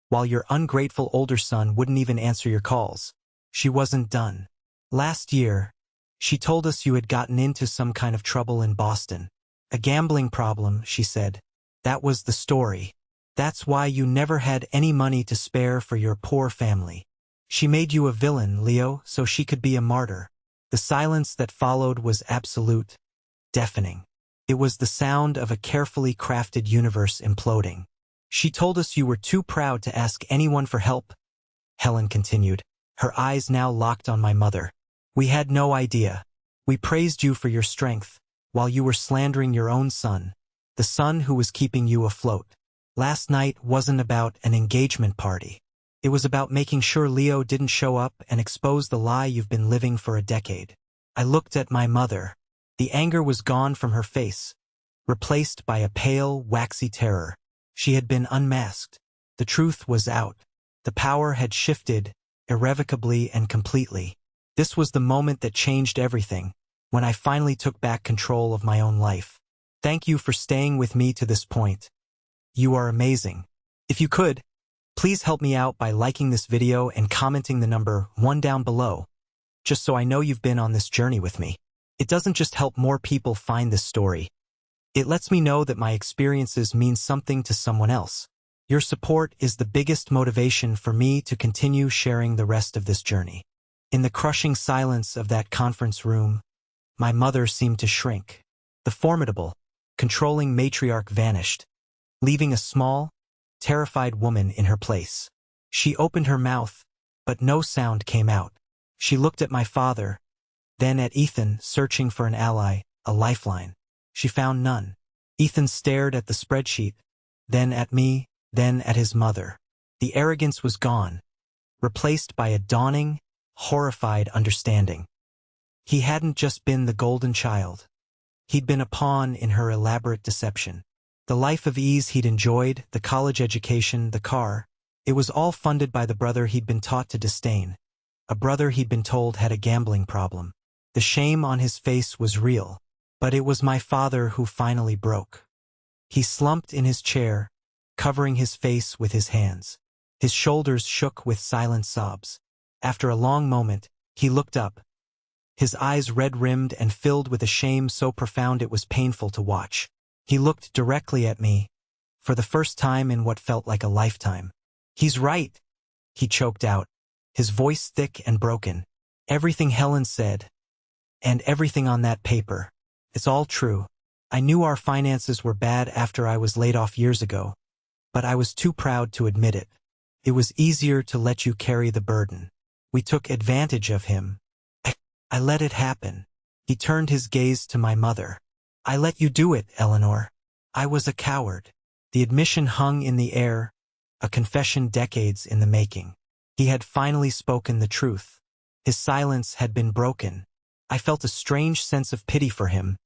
while your ungrateful older son wouldn't even answer your calls. She wasn't done. Last year, she told us you had gotten into some kind of trouble in Boston. A gambling problem, she said. That was the story. That's why you never had any money to spare for your poor family. She made you a villain, Leo, so she could be a martyr." The silence that followed was absolute, deafening. It was the sound of a carefully crafted universe imploding. "She told us you were too proud to ask anyone for help," Helen continued, her eyes now locked on my mother. "We had no idea. We praised you for your strength, while you were slandering your own son, the son who was keeping you afloat. Last night wasn't about an engagement party. It was about making sure Leo didn't show up and expose the lie you've been living for a decade." I looked at my mother. The anger was gone from her face, replaced by a pale, waxy terror. She had been unmasked. The truth was out. The power had shifted, irrevocably and completely. This was the moment that changed everything, when I finally took back control of my own life. Thank you for staying with me to this point. You are amazing. If you could, please help me out by liking this video and commenting the number 1 down below, just so I know you've been on this journey with me. It doesn't just help more people find this story. It lets me know that my experiences mean something to someone else. Your support is the biggest motivation for me to continue sharing the rest of this journey. In the crushing silence of that conference room, my mother seemed to shrink. The formidable, controlling matriarch vanished, leaving a small, terrified woman in her place. She opened her mouth, but no sound came out. She looked at my father, then at Ethan, searching for an ally, a lifeline. She found none. Ethan stared at the spreadsheet, then at me, then at his mother. The arrogance was gone, replaced by a dawning, horrified understanding. He hadn't just been the golden child. He'd been a pawn in her elaborate deception. The life of ease he'd enjoyed, the college education, the car, it was all funded by the brother he'd been taught to disdain, a brother he'd been told had a gambling problem. The shame on his face was real, but it was my father who finally broke. He slumped in his chair, covering his face with his hands. His shoulders shook with silent sobs. After a long moment, he looked up, his eyes red-rimmed and filled with a shame so profound it was painful to watch. He looked directly at me, for the first time in what felt like a lifetime. "He's right," he choked out, his voice thick and broken. "Everything Helen said, and everything on that paper, it's all true. I knew our finances were bad after I was laid off years ago, but I was too proud to admit it. It was easier to let you carry the burden. We took advantage of him. I let it happen." He turned his gaze to my mother. "I let you do it, Eleanor. I was a coward." The admission hung in the air, a confession decades in the making. He had finally spoken the truth. His silence had been broken. I felt a strange sense of pity for him,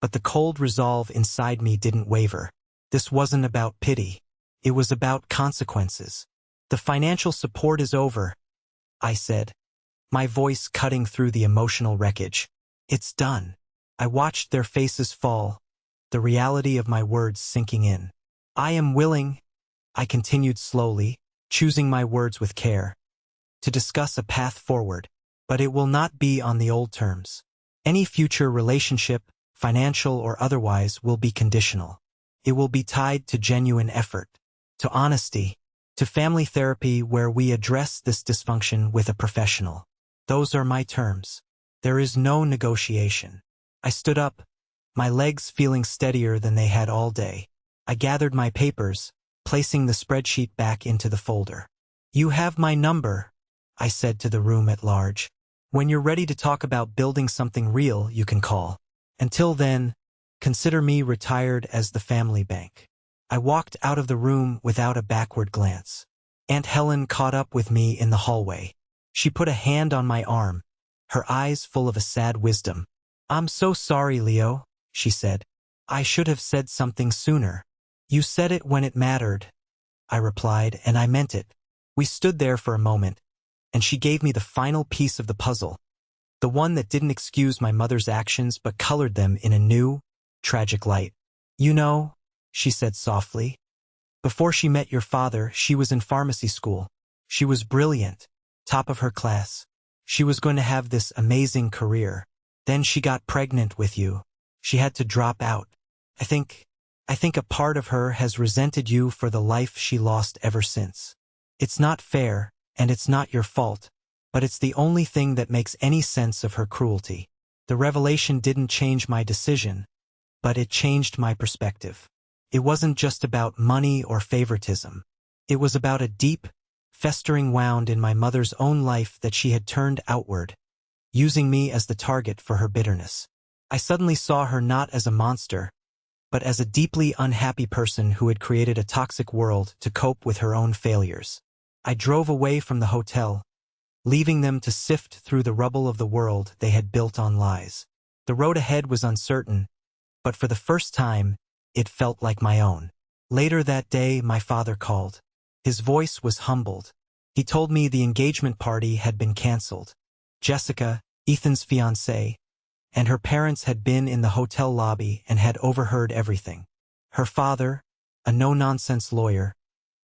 but the cold resolve inside me didn't waver. This wasn't about pity. It was about consequences. "The financial support is over," I said, my voice cutting through the emotional wreckage. "It's done." I watched their faces fall, the reality of my words sinking in. "I am willing," I continued slowly, choosing my words with care, "to discuss a path forward, but it will not be on the old terms. Any future relationship, financial or otherwise, will be conditional. It will be tied to genuine effort, to honesty, to family therapy where we address this dysfunction with a professional. Those are my terms. There is no negotiation." I stood up, my legs feeling steadier than they had all day. I gathered my papers, placing the spreadsheet back into the folder. "You have my number," I said to the room at large. "When you're ready to talk about building something real, you can call. Until then, consider me retired as the family bank." I walked out of the room without a backward glance. Aunt Helen caught up with me in the hallway. She put a hand on my arm, her eyes full of a sad wisdom. "I'm so sorry, Leo," she said. "I should have said something sooner." "You said it when it mattered," I replied, and I meant it. We stood there for a moment, and she gave me the final piece of the puzzle, the one that didn't excuse my mother's actions but colored them in a new, tragic light. "You know," she said softly, "before she met your father, she was in pharmacy school. She was brilliant, top of her class. She was going to have this amazing career. Then she got pregnant with you. She had to drop out. I think a part of her has resented you for the life she lost ever since. It's not fair, and it's not your fault, but it's the only thing that makes any sense of her cruelty. The revelation didn't change my decision, but it changed my perspective. It wasn't just about money or favoritism. It was about a deep, festering wound in my mother's own life that she had turned outward, using me as the target for her bitterness. I suddenly saw her not as a monster, but as a deeply unhappy person who had created a toxic world to cope with her own failures. I drove away from the hotel, leaving them to sift through the rubble of the world they had built on lies. The road ahead was uncertain, but for the first time, it felt like my own. Later that day, my father called. His voice was humbled. He told me the engagement party had been canceled. Jessica, Ethan's fiancée, and her parents had been in the hotel lobby and had overheard everything. Her father, a no-nonsense lawyer,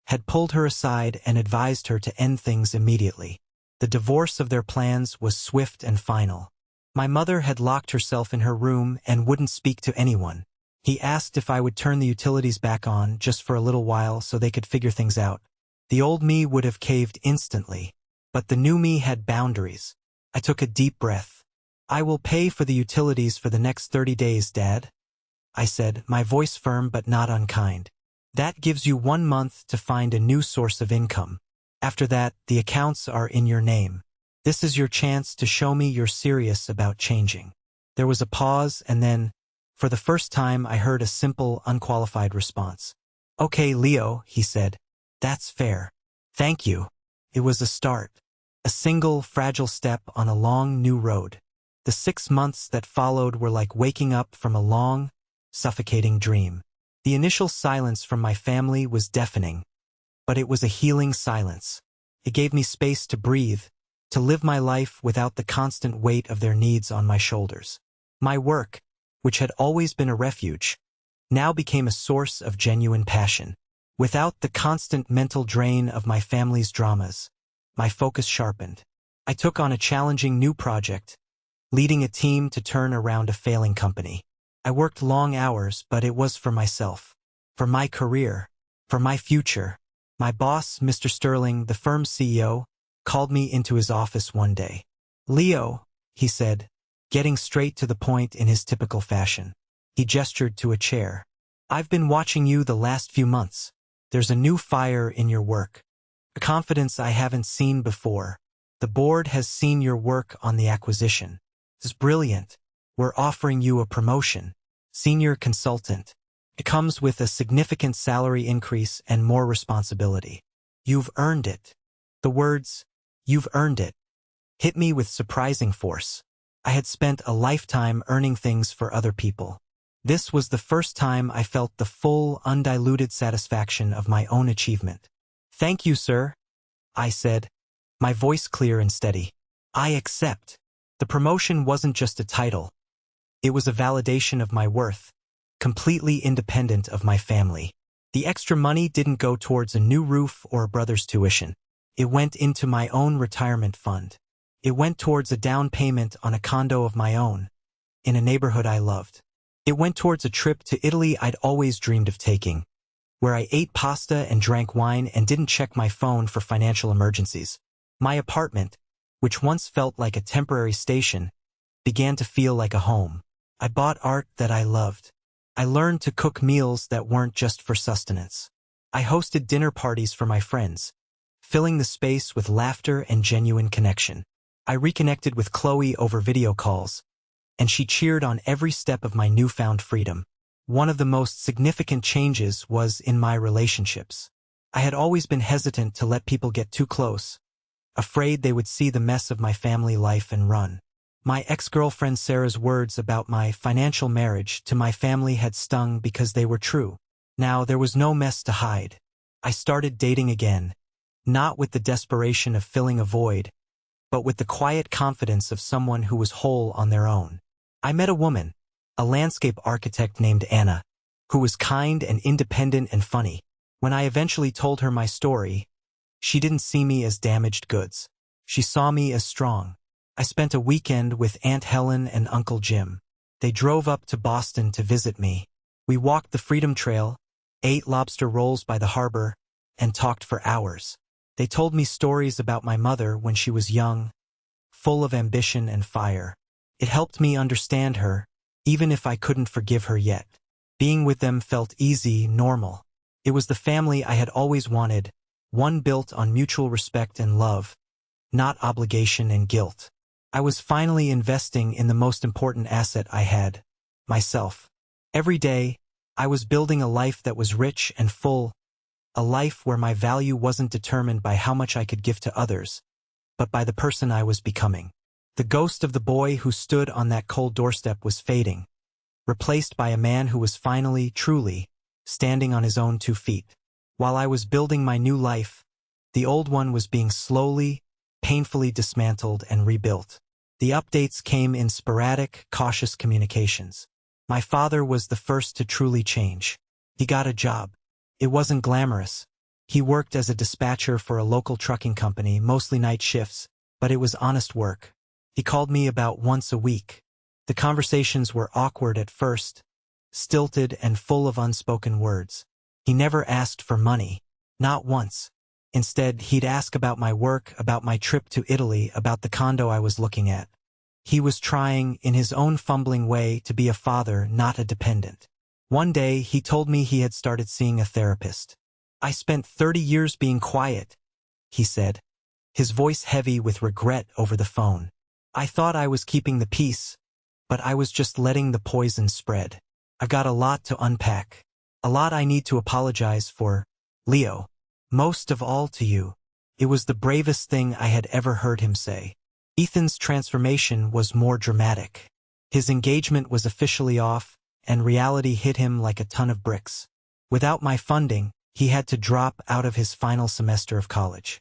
had pulled her aside and advised her to end things immediately. The divorce of their plans was swift and final. My mother had locked herself in her room and wouldn't speak to anyone. He asked if I would turn the utilities back on just for a little while so they could figure things out. The old me would have caved instantly, but the new me had boundaries. I took a deep breath. "I will pay for the utilities for the next 30 days, Dad," I said, my voice firm but not unkind. "That gives you 1 month to find a new source of income. After that, the accounts are in your name. This is your chance to show me you're serious about changing." There was a pause, and then, for the first time, I heard a simple, unqualified response. "Okay, Leo," he said. "That's fair. Thank you." It was a start. A single, fragile step on a long, new road. The 6 months that followed were like waking up from a long, suffocating dream. The initial silence from my family was deafening, but it was a healing silence. It gave me space to breathe, to live my life without the constant weight of their needs on my shoulders. My work, which had always been a refuge, now became a source of genuine passion. Without the constant mental drain of my family's dramas, my focus sharpened. I took on a challenging new project, leading a team to turn around a failing company. I worked long hours, but it was for myself, for my career, for my future. My boss, Mr. Sterling, the firm's CEO, called me into his office one day. "Leo," he said, getting straight to the point in his typical fashion. He gestured to a chair. "I've been watching you the last few months. There's a new fire in your work, a confidence I haven't seen before. The board has seen your work on the acquisition. It's brilliant. We're offering you a promotion, senior consultant. It comes with a significant salary increase and more responsibility. You've earned it." The words, "you've earned it," hit me with surprising force. I had spent a lifetime earning things for other people. This was the first time I felt the full, undiluted satisfaction of my own achievement. "Thank you, sir," I said, my voice clear and steady. "I accept." The promotion wasn't just a title. It was a validation of my worth, completely independent of my family. The extra money didn't go towards a new roof or a brother's tuition. It went into my own retirement fund. It went towards a down payment on a condo of my own, in a neighborhood I loved. It went towards a trip to Italy I'd always dreamed of taking, where I ate pasta and drank wine and didn't check my phone for financial emergencies. My apartment, which once felt like a temporary station, began to feel like a home. I bought art that I loved. I learned to cook meals that weren't just for sustenance. I hosted dinner parties for my friends, filling the space with laughter and genuine connection. I reconnected with Chloe over video calls, and she cheered on every step of my newfound freedom. One of the most significant changes was in my relationships. I had always been hesitant to let people get too close, afraid they would see the mess of my family life and run. My ex-girlfriend Sarah's words about my financial marriage to my family had stung because they were true. Now there was no mess to hide. I started dating again, not with the desperation of filling a void, but with the quiet confidence of someone who was whole on their own. I met a woman, a landscape architect named Anna, who was kind and independent and funny. When I eventually told her my story, she didn't see me as damaged goods. She saw me as strong. I spent a weekend with Aunt Helen and Uncle Jim. They drove up to Boston to visit me. We walked the Freedom Trail, ate lobster rolls by the harbor, and talked for hours. They told me stories about my mother when she was young, full of ambition and fire. It helped me understand her, even if I couldn't forgive her yet. Being with them felt easy, normal. It was the family I had always wanted, one built on mutual respect and love, not obligation and guilt. I was finally investing in the most important asset I had, myself. Every day, I was building a life that was rich and full, a life where my value wasn't determined by how much I could give to others, but by the person I was becoming. The ghost of the boy who stood on that cold doorstep was fading, replaced by a man who was finally, truly, standing on his own 2 feet. While I was building my new life, the old one was being slowly, painfully dismantled and rebuilt. The updates came in sporadic, cautious communications. My father was the first to truly change. He got a job. It wasn't glamorous. He worked as a dispatcher for a local trucking company, mostly night shifts, but it was honest work. He called me about once a week. The conversations were awkward at first, stilted and full of unspoken words. He never asked for money. Not once. Instead, he'd ask about my work, about my trip to Italy, about the condo I was looking at. He was trying, in his own fumbling way, to be a father, not a dependent. One day, he told me he had started seeing a therapist. "I spent 30 years being quiet," he said, his voice heavy with regret over the phone. "I thought I was keeping the peace, but I was just letting the poison spread. I've got a lot to unpack. A lot I need to apologize for, Leo. Most of all to you." It was the bravest thing I had ever heard him say. Ethan's transformation was more dramatic. His engagement was officially off, and reality hit him like a ton of bricks. Without my funding, he had to drop out of his final semester of college.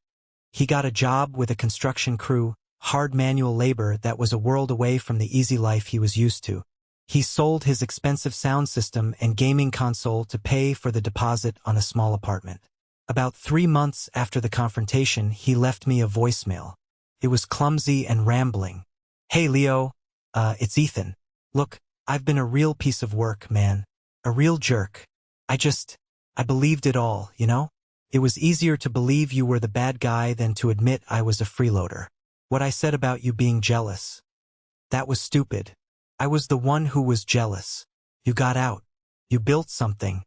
He got a job with a construction crew, hard manual labor that was a world away from the easy life he was used to. He sold his expensive sound system and gaming console to pay for the deposit on a small apartment. About 3 months after the confrontation, he left me a voicemail. It was clumsy and rambling. "Hey Leo, it's Ethan. Look, I've been a real piece of work, man. A real jerk. I believed it all, you know? It was easier to believe you were the bad guy than to admit I was a freeloader. What I said about you being jealous, that was stupid. I was the one who was jealous. You got out. You built something.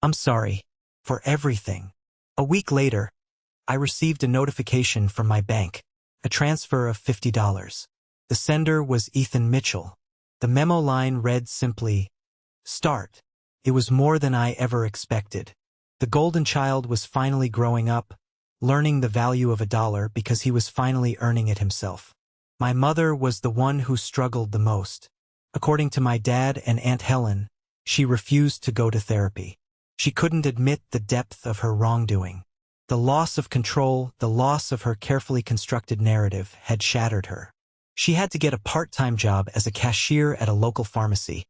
I'm sorry. For everything." A week later, I received a notification from my bank, a transfer of $50. The sender was Ethan Mitchell. The memo line read simply, "Start." It was more than I ever expected. The golden child was finally growing up, learning the value of $1 because he was finally earning it himself. My mother was the one who struggled the most. According to my dad and Aunt Helen, she refused to go to therapy. She couldn't admit the depth of her wrongdoing. The loss of control, the loss of her carefully constructed narrative, had shattered her. She had to get a part-time job as a cashier at a local pharmacy,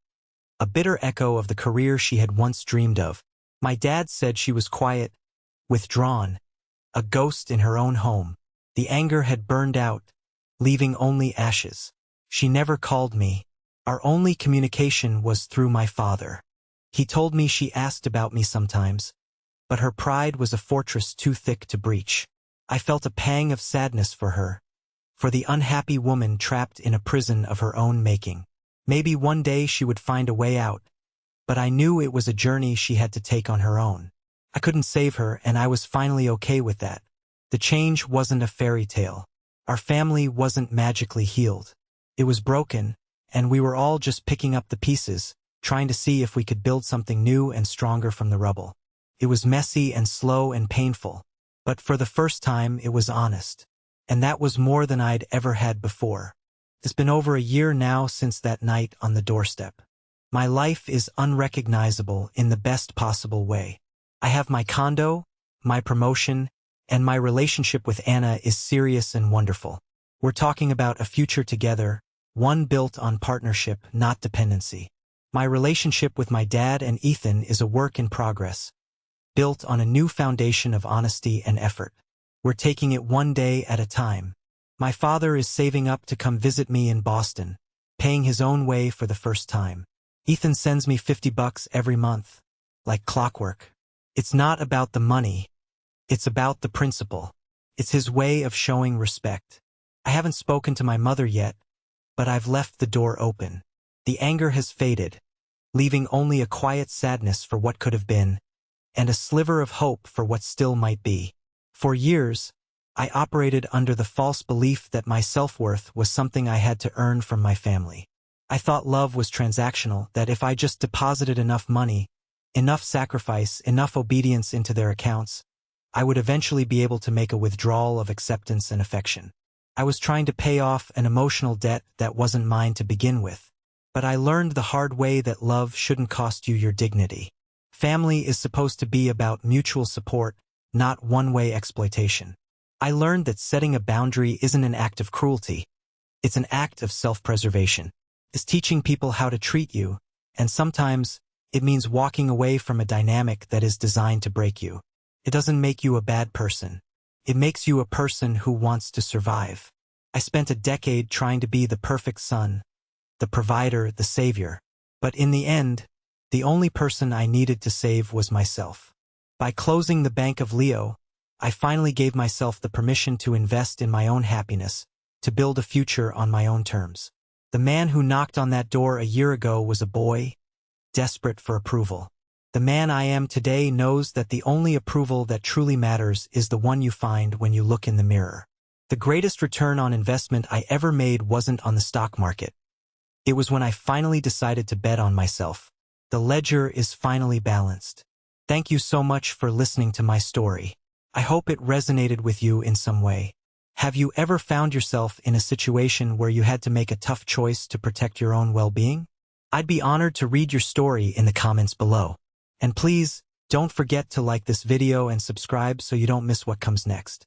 a bitter echo of the career she had once dreamed of. My dad said she was quiet, withdrawn, a ghost in her own home. The anger had burned out, leaving only ashes. She never called me. Our only communication was through my father. He told me she asked about me sometimes, but her pride was a fortress too thick to breach. I felt a pang of sadness for her, for the unhappy woman trapped in a prison of her own making. Maybe one day she would find a way out, but I knew it was a journey she had to take on her own. I couldn't save her, and I was finally okay with that. The change wasn't a fairy tale. Our family wasn't magically healed. It was broken, and we were all just picking up the pieces, trying to see if we could build something new and stronger from the rubble. It was messy and slow and painful, but for the first time it was honest. And that was more than I'd ever had before. It's been over a year now since that night on the doorstep. My life is unrecognizable in the best possible way. I have my condo, my promotion, and my relationship with Anna is serious and wonderful. We're talking about a future together, one built on partnership, not dependency. My relationship with my dad and Ethan is a work in progress, built on a new foundation of honesty and effort. We're taking it one day at a time. My father is saving up to come visit me in Boston, paying his own way for the first time. Ethan sends me $50 every month, like clockwork. It's not about the money. It's about the principle. It's his way of showing respect. I haven't spoken to my mother yet, but I've left the door open. The anger has faded, leaving only a quiet sadness for what could have been, and a sliver of hope for what still might be. For years, I operated under the false belief that my self-worth was something I had to earn from my family. I thought love was transactional, that if I just deposited enough money, enough sacrifice, enough obedience into their accounts, I would eventually be able to make a withdrawal of acceptance and affection. I was trying to pay off an emotional debt that wasn't mine to begin with. But I learned the hard way that love shouldn't cost you your dignity. Family is supposed to be about mutual support, not one-way exploitation. I learned that setting a boundary isn't an act of cruelty. It's an act of self-preservation. It's teaching people how to treat you, and sometimes it means walking away from a dynamic that is designed to break you. It doesn't make you a bad person. It makes you a person who wants to survive. I spent a decade trying to be the perfect son, the provider, the savior. But in the end, the only person I needed to save was myself. By closing the Bank of Leo, I finally gave myself the permission to invest in my own happiness, to build a future on my own terms. The man who knocked on that door a year ago was a boy, desperate for approval. The man I am today knows that the only approval that truly matters is the one you find when you look in the mirror. The greatest return on investment I ever made wasn't on the stock market. It was when I finally decided to bet on myself. The ledger is finally balanced. Thank you so much for listening to my story. I hope it resonated with you in some way. Have you ever found yourself in a situation where you had to make a tough choice to protect your own well-being? I'd be honored to read your story in the comments below. And please, don't forget to like this video and subscribe so you don't miss what comes next.